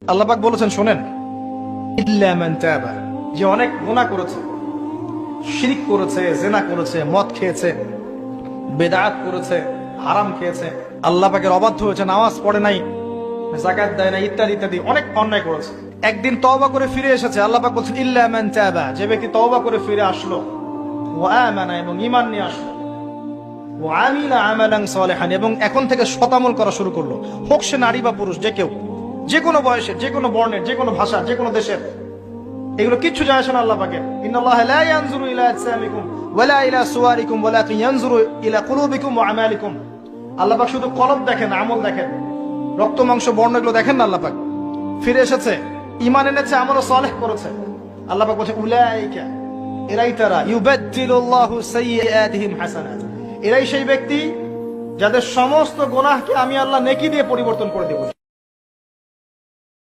আল্লাহ পাক বলেছেন শোনেন, ইল্লা মান তাবা, যে অনেক গুনাহ করেছে, শিরক করেছে, জিনা করেছে, মদ খেয়েছে, বেদাত করেছে, হারাম খেয়েছে, আল্লাহ পাকের অবাধ্য হয়েছে, নামাজ পড়ে নাই, যাকাত দেয় না, ইত্যাদি ইত্যাদি অনেক অন্যায় করেছে। একদিন তওবা করে ফিরে এসেছে। আল্লাহ পাক বলছেন ইল্লা মান তাবা, যে ব্যক্তি তওবা করে ফিরে আসলো, ওয়া আমানা, এবং ঈমান নিয়ে আসলো, ওয়া আমিলা আমালান সালিহান, এবং এখন থেকে সৎ আমল করা শুরু করলো, হোক সে নারী বা পুরুষ, যে কেউ, যে কোনো বয়সের, যে কোনো বর্ণের, যে কোনো ভাষা, যে কোনো দেশের, এগুলো কিচ্ছু যায় আসে না আল্লাহ পাকের। ইন্নাল্লাহা লা ইয়ানজুরু ইলা আজসামিকুম ওয়ালা ইলা সুওয়ারিকুম ওয়ালাকিন ইয়ানজুরু ইলা কুলুবিকুম ওয়া আমালিকুম। আল্লাহ পাক শুধু কলব দেখেন, আমল দেখেন, রক্ত মাংস বর্ণ এগুলো দেখেন না। আল্লাহ পাক ফিরে এসেছে, ঈমান এনেছে, আমল সালেহ করেছে। আল্লাহ পাক বলেন উলাইকা, এরাই তারা, ইউবাদদিলুল্লাহু সাইয়্যাতিহিম হাসানাত, এরাই সেই ব্যক্তি যাদের সমস্ত গুনাহকে আমি আল্লাহ নেকি দিয়ে পরিবর্তন করে দেব।